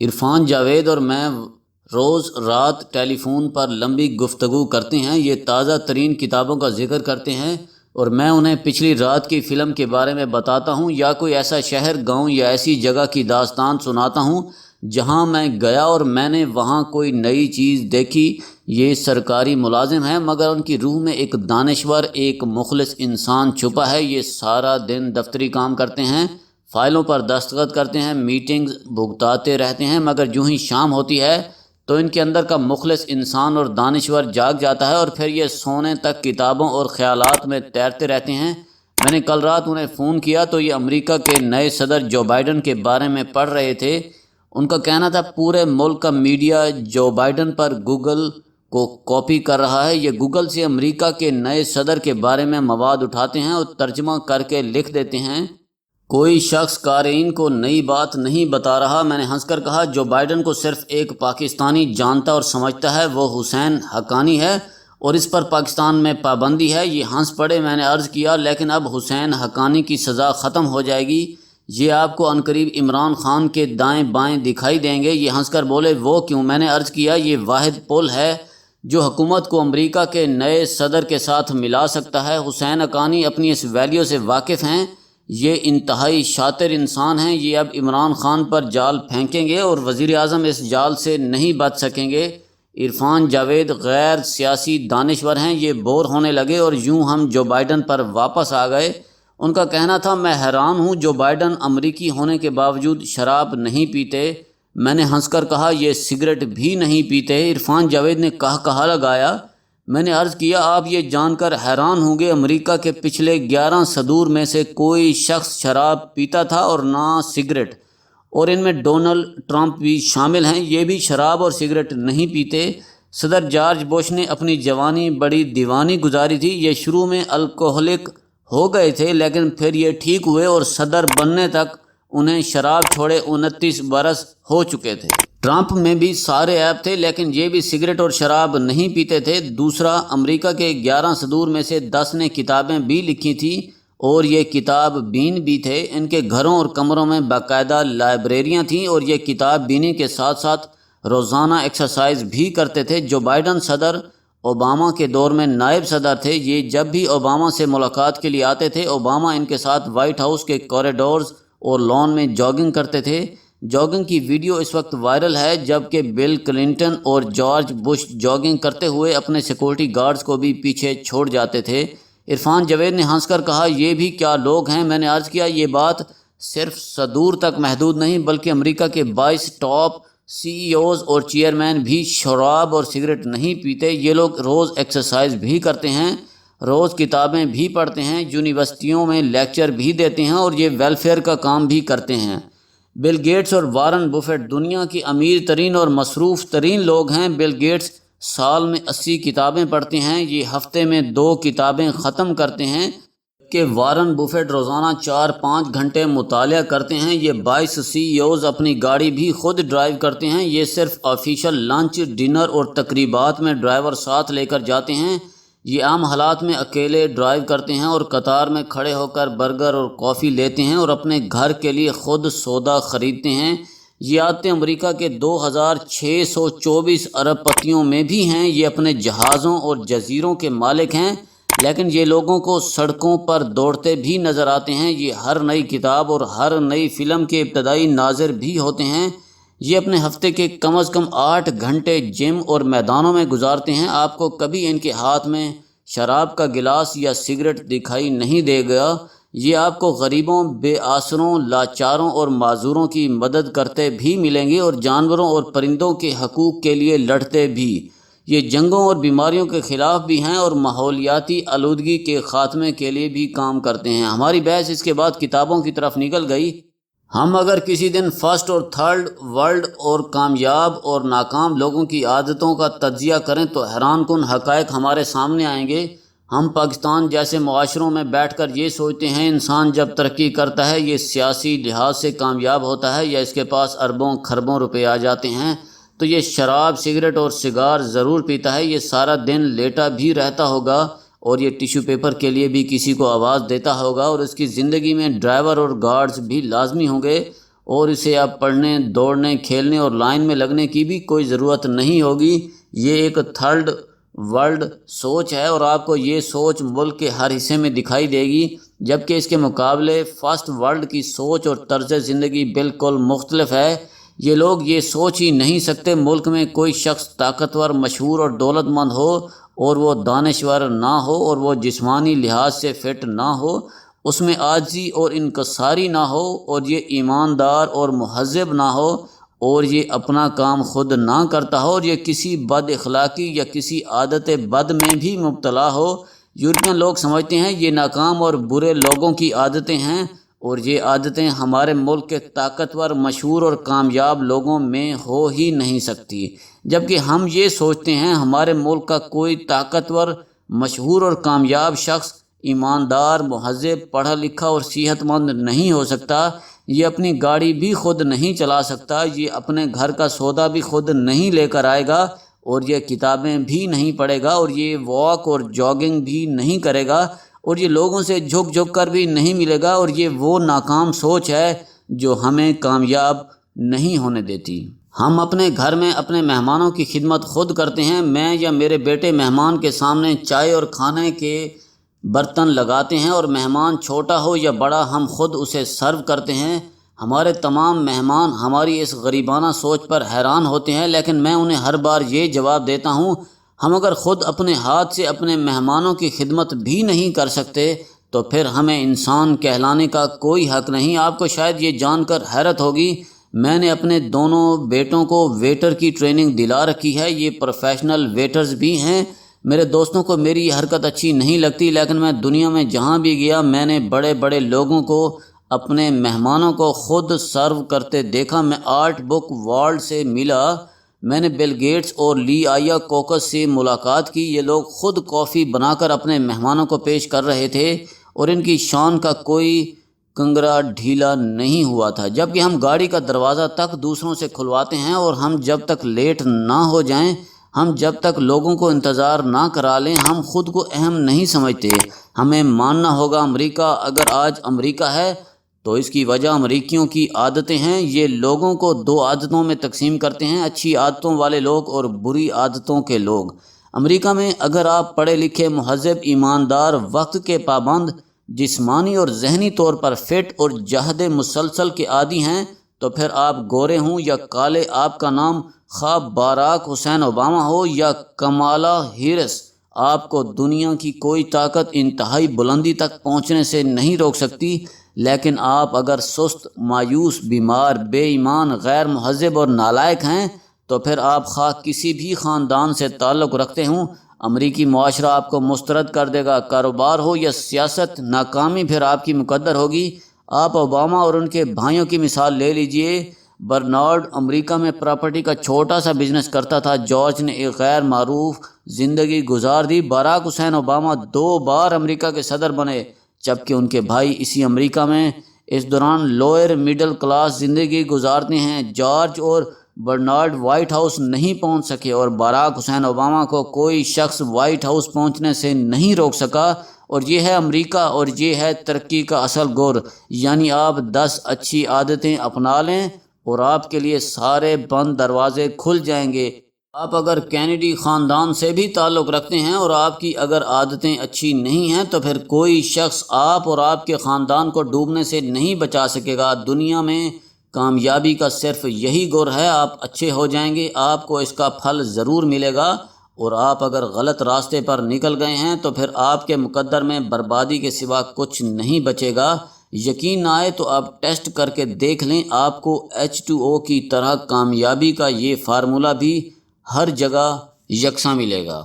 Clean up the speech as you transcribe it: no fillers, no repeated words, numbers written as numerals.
عرفان جاوید اور میں روز رات ٹیلی فون پر لمبی گفتگو کرتے ہیں۔ یہ تازہ ترین کتابوں کا ذکر کرتے ہیں اور میں انہیں پچھلی رات کی فلم کے بارے میں بتاتا ہوں یا کوئی ایسا شہر، گاؤں یا ایسی جگہ کی داستان سناتا ہوں جہاں میں گیا اور میں نے وہاں کوئی نئی چیز دیکھی۔ یہ سرکاری ملازم ہیں مگر ان کی روح میں ایک دانشور، ایک مخلص انسان چھپا ہے۔ یہ سارا دن دفتری کام کرتے ہیں، فائلوں پر دستخط کرتے ہیں، میٹنگز بھگتاتے رہتے ہیں، مگر جو ہی شام ہوتی ہے تو ان کے اندر کا مخلص انسان اور دانشور جاگ جاتا ہے اور پھر یہ سونے تک کتابوں اور خیالات میں تیرتے رہتے ہیں۔ میں نے کل رات انہیں فون کیا تو یہ امریکہ کے نئے صدر جو بائیڈن کے بارے میں پڑھ رہے تھے۔ ان کا کہنا تھا پورے ملک کا میڈیا جو بائیڈن پر گوگل کو کاپی کر رہا ہے۔ یہ گوگل سے امریکہ کے نئے صدر کے بارے میں مواد اٹھاتے ہیں اور ترجمہ کر کے لکھ دیتے ہیں۔ کوئی شخص قارئین کو نئی بات نہیں بتا رہا۔ میں نے ہنس کر کہا جو بائیڈن کو صرف ایک پاکستانی جانتا اور سمجھتا ہے وہ حسین حقانی ہے اور اس پر پاکستان میں پابندی ہے۔ یہ ہنس پڑے۔ میں نے عرض کیا لیکن اب حسین حقانی کی سزا ختم ہو جائے گی، یہ آپ کو عنقریب عمران خان کے دائیں بائیں دکھائی دیں گے۔ یہ ہنس کر بولے وہ کیوں؟ میں نے عرض کیا یہ واحد پل ہے جو حکومت کو امریکہ کے نئے صدر کے ساتھ ملا سکتا ہے۔ حسین حقانی اپنی اس ویلیو سے واقف ہیں، یہ انتہائی شاطر انسان ہیں۔ یہ اب عمران خان پر جال پھینکیں گے اور وزیر اعظم اس جال سے نہیں بچ سکیں گے۔ عرفان جاوید غیر سیاسی دانشور ہیں۔ یہ بور ہونے لگے اور یوں ہم جو بائیڈن پر واپس آ گئے۔ ان کا کہنا تھا میں حیران ہوں جو بائیڈن امریکی ہونے کے باوجود شراب نہیں پیتے۔ میں نے ہنس کر کہا یہ سگریٹ بھی نہیں پیتے۔ عرفان جاوید نے کہا لگایا۔ میں نے عرض کیا آپ یہ جان کر حیران ہوں گے امریکہ کے پچھلے 11 صدور میں سے کوئی شخص شراب پیتا تھا اور نہ سگریٹ، اور ان میں ڈونلڈ ٹرمپ بھی شامل ہیں، یہ بھی شراب اور سگریٹ نہیں پیتے۔ صدر جارج بش نے اپنی جوانی بڑی دیوانی گزاری تھی۔ یہ شروع میں الکوہلک ہو گئے تھے لیکن پھر یہ ٹھیک ہوئے اور صدر بننے تک انہیں شراب چھوڑے 29 برس ہو چکے تھے۔ ٹرمپ میں بھی سارے عیب تھے لیکن یہ بھی سگریٹ اور شراب نہیں پیتے تھے۔ دوسرا، امریکہ کے 11 صدور میں سے 10 نے کتابیں بھی لکھی تھیں اور یہ کتاب بین بھی تھے۔ ان کے گھروں اور کمروں میں باقاعدہ لائبریریاں تھیں اور یہ کتاب بینی کے ساتھ ساتھ روزانہ ایکسرسائز بھی کرتے تھے۔ جو بائیڈن صدر اوباما کے دور میں نائب صدر تھے، یہ جب بھی اوباما سے ملاقات کے لیے آتے تھے اوباما ان کے ساتھ وائٹ ہاؤس کے کوریڈورز اور لان میں جاگنگ کرتے تھے۔ جاگنگ کی ویڈیو اس وقت وائرل ہے جبکہ بل کلنٹن اور جارج بش جاگنگ کرتے ہوئے اپنے سیکورٹی گارڈز کو بھی پیچھے چھوڑ جاتے تھے۔ عرفان جاوید نے ہنس کر کہا یہ بھی کیا لوگ ہیں؟ میں نے عرض کیا یہ بات صرف صدور تک محدود نہیں بلکہ امریکہ کے 22 ٹاپ سی ای اوز اور چیئرمین بھی شراب اور سگریٹ نہیں پیتے۔ یہ لوگ روز ایکسرسائز بھی کرتے ہیں، روز کتابیں بھی پڑھتے ہیں، یونیورسٹیوں میں لیکچر بھی دیتے ہیں اور یہ ویلفیئر کا کام بھی کرتے ہیں۔ بل گیٹس اور وارن بفیٹ دنیا کی امیر ترین اور مصروف ترین لوگ ہیں۔ بل گیٹس سال میں 80 کتابیں پڑھتے ہیں، یہ ہفتے میں 2 کتابیں ختم کرتے ہیں کہ وارن بفیٹ روزانہ 4-5 گھنٹے مطالعہ کرتے ہیں۔ یہ 22 سی ای اوز اپنی گاڑی بھی خود ڈرائیو کرتے ہیں۔ یہ صرف آفیشل لنچ، ڈنر اور تقریبات میں ڈرائیور ساتھ لے کر جاتے ہیں۔ یہ عام حالات میں اکیلے ڈرائیو کرتے ہیں اور قطار میں کھڑے ہو کر برگر اور کافی لیتے ہیں اور اپنے گھر کے لیے خود سودا خریدتے ہیں۔ یہ عادتیں امریکہ کے 2624 ارب پتیوں میں بھی ہیں۔ یہ اپنے جہازوں اور جزیروں کے مالک ہیں لیکن یہ لوگوں کو سڑکوں پر دوڑتے بھی نظر آتے ہیں۔ یہ ہر نئی کتاب اور ہر نئی فلم کے ابتدائی ناظر بھی ہوتے ہیں۔ یہ اپنے ہفتے کے کم از کم 8 گھنٹے جم اور میدانوں میں گزارتے ہیں۔ آپ کو کبھی ان کے ہاتھ میں شراب کا گلاس یا سگریٹ دکھائی نہیں دے گا۔ یہ آپ کو غریبوں، بے آسروں، لاچاروں اور معذوروں کی مدد کرتے بھی ملیں گے اور جانوروں اور پرندوں کے حقوق کے لیے لڑتے بھی۔ یہ جنگوں اور بیماریوں کے خلاف بھی ہیں اور ماحولیاتی آلودگی کے خاتمے کے لیے بھی کام کرتے ہیں۔ ہماری بحث اس کے بعد کتابوں کی طرف نکل گئی۔ ہم اگر کسی دن فرسٹ اور تھرڈ ورلڈ اور کامیاب اور ناکام لوگوں کی عادتوں کا تجزیہ کریں تو حیران کن حقائق ہمارے سامنے آئیں گے۔ ہم پاکستان جیسے معاشروں میں بیٹھ کر یہ سوچتے ہیں انسان جب ترقی کرتا ہے یہ سیاسی لحاظ سے کامیاب ہوتا ہے یا اس کے پاس اربوں کھربوں روپے آ جاتے ہیں تو یہ شراب، سگریٹ اور سگار ضرور پیتا ہے۔ یہ سارا دن لیٹا بھی رہتا ہوگا اور یہ ٹیشو پیپر کے لیے بھی کسی کو آواز دیتا ہوگا اور اس کی زندگی میں ڈرائیور اور گارڈز بھی لازمی ہوں گے اور اسے اب پڑھنے، دوڑنے، کھیلنے اور لائن میں لگنے کی بھی کوئی ضرورت نہیں ہوگی۔ یہ ایک تھرڈ ورلڈ سوچ ہے اور آپ کو یہ سوچ ملک کے ہر حصے میں دکھائی دے گی، جبکہ اس کے مقابلے فرسٹ ورلڈ کی سوچ اور طرز زندگی بالکل مختلف ہے۔ یہ لوگ یہ سوچ ہی نہیں سکتے ملک میں کوئی شخص طاقتور، مشہور اور دولت مند ہو اور وہ دانشور نہ ہو اور وہ جسمانی لحاظ سے فٹ نہ ہو، اس میں عاجزی اور انکساری نہ ہو اور یہ ایماندار اور مہذب نہ ہو اور یہ اپنا کام خود نہ کرتا ہو اور یہ کسی بد اخلاقی یا کسی عادت بد میں بھی مبتلا ہو۔ یورپین لوگ سمجھتے ہیں یہ ناکام اور برے لوگوں کی عادتیں ہیں اور یہ عادتیں ہمارے ملک کے طاقتور، مشہور اور کامیاب لوگوں میں ہو ہی نہیں سکتی، جبکہ ہم یہ سوچتے ہیں ہمارے ملک کا کوئی طاقتور، مشہور اور کامیاب شخص ایماندار، مہذب، پڑھا لکھا اور صحت مند نہیں ہو سکتا۔ یہ اپنی گاڑی بھی خود نہیں چلا سکتا، یہ اپنے گھر کا سودا بھی خود نہیں لے کر آئے گا اور یہ کتابیں بھی نہیں پڑھے گا اور یہ واک اور جاگنگ بھی نہیں کرے گا اور یہ لوگوں سے جھک جھک کر بھی نہیں ملے گا، اور یہ وہ ناکام سوچ ہے جو ہمیں کامیاب نہیں ہونے دیتی۔ ہم اپنے گھر میں اپنے مہمانوں کی خدمت خود کرتے ہیں۔ میں یا میرے بیٹے مہمان کے سامنے چائے اور کھانے کے برتن لگاتے ہیں اور مہمان چھوٹا ہو یا بڑا ہم خود اسے سرو کرتے ہیں۔ ہمارے تمام مہمان ہماری اس غریبانہ سوچ پر حیران ہوتے ہیں، لیکن میں انہیں ہر بار یہ جواب دیتا ہوں، ہم اگر خود اپنے ہاتھ سے اپنے مہمانوں کی خدمت بھی نہیں کر سکتے تو پھر ہمیں انسان کہلانے کا کوئی حق نہیں۔ آپ کو شاید یہ جان کر حیرت ہوگی، میں نے اپنے دونوں بیٹوں کو ویٹر کی ٹریننگ دلا رکھی ہے، یہ پروفیشنل ویٹرز بھی ہیں۔ میرے دوستوں کو میری یہ حرکت اچھی نہیں لگتی، لیکن میں دنیا میں جہاں بھی گیا میں نے بڑے بڑے لوگوں کو اپنے مہمانوں کو خود سرو کرتے دیکھا۔ میں آرٹ بک ورلڈ سے ملا، میں نے بل گیٹس اور لی آیا کوکس سے ملاقات کی۔ یہ لوگ خود کافی بنا کر اپنے مہمانوں کو پیش کر رہے تھے اور ان کی شان کا کوئی کنگرا ڈھیلا نہیں ہوا تھا، جبکہ ہم گاڑی کا دروازہ تک دوسروں سے کھلواتے ہیں اور ہم جب تک لیٹ نہ ہو جائیں، ہم جب تک لوگوں کو انتظار نہ کرا لیں، ہم خود کو اہم نہیں سمجھتے۔ ہمیں ماننا ہوگا امریکہ اگر آج امریکہ ہے تو اس کی وجہ امریکیوں کی عادتیں ہیں۔ یہ لوگوں کو دو عادتوں میں تقسیم کرتے ہیں، اچھی عادتوں والے لوگ اور بری عادتوں کے لوگ۔ امریکہ میں اگر آپ پڑھے لکھے، مہذب، ایماندار، وقت کے پابند، جسمانی اور ذہنی طور پر فٹ اور جہد مسلسل کے عادی ہیں تو پھر آپ گورے ہوں یا کالے، آپ کا نام خواہ باراک حسین اوباما ہو یا کمالا ہیرس، آپ کو دنیا کی کوئی طاقت انتہائی بلندی تک پہنچنے سے نہیں روک سکتی۔ لیکن آپ اگر سست، مایوس، بیمار، بے ایمان، غیر مہذب اور نالائق ہیں تو پھر آپ خواہ کسی بھی خاندان سے تعلق رکھتے ہوں، امریکی معاشرہ آپ کو مسترد کر دے گا۔ کاروبار ہو یا سیاست، ناکامی پھر آپ کی مقدر ہوگی۔ آپ اوباما اور ان کے بھائیوں کی مثال لے لیجئے۔ برنارڈ امریکہ میں پراپرٹی کا چھوٹا سا بزنس کرتا تھا۔ جارج نے ایک غیر معروف زندگی گزار دی۔ باراک حسین اوباما 2 بار امریکہ کے صدر بنے، جبکہ ان کے بھائی اسی امریکہ میں اس دوران لوئر مڈل کلاس زندگی گزارتے ہیں۔ جارج اور برنارڈ وائٹ ہاؤس نہیں پہنچ سکے اور باراک حسین اوباما کو کوئی شخص وائٹ ہاؤس پہنچنے سے نہیں روک سکا، اور یہ ہے امریکہ اور یہ ہے ترقی کا اصل گور۔ یعنی آپ 10 اچھی عادتیں اپنا لیں اور آپ کے لیے سارے بند دروازے کھل جائیں گے۔ آپ اگر کینیڈی خاندان سے بھی تعلق رکھتے ہیں اور آپ کی اگر عادتیں اچھی نہیں ہیں تو پھر کوئی شخص آپ اور آپ کے خاندان کو ڈوبنے سے نہیں بچا سکے گا۔ دنیا میں کامیابی کا صرف یہی گر ہے، آپ اچھے ہو جائیں گے، آپ کو اس کا پھل ضرور ملے گا، اور آپ اگر غلط راستے پر نکل گئے ہیں تو پھر آپ کے مقدر میں بربادی کے سوا کچھ نہیں بچے گا۔ یقین نہ آئے تو آپ ٹیسٹ کر کے دیکھ لیں، آپ کو H2O کی طرح کامیابی کا یہ فارمولہ بھی ہر جگہ یکساں ملے گا۔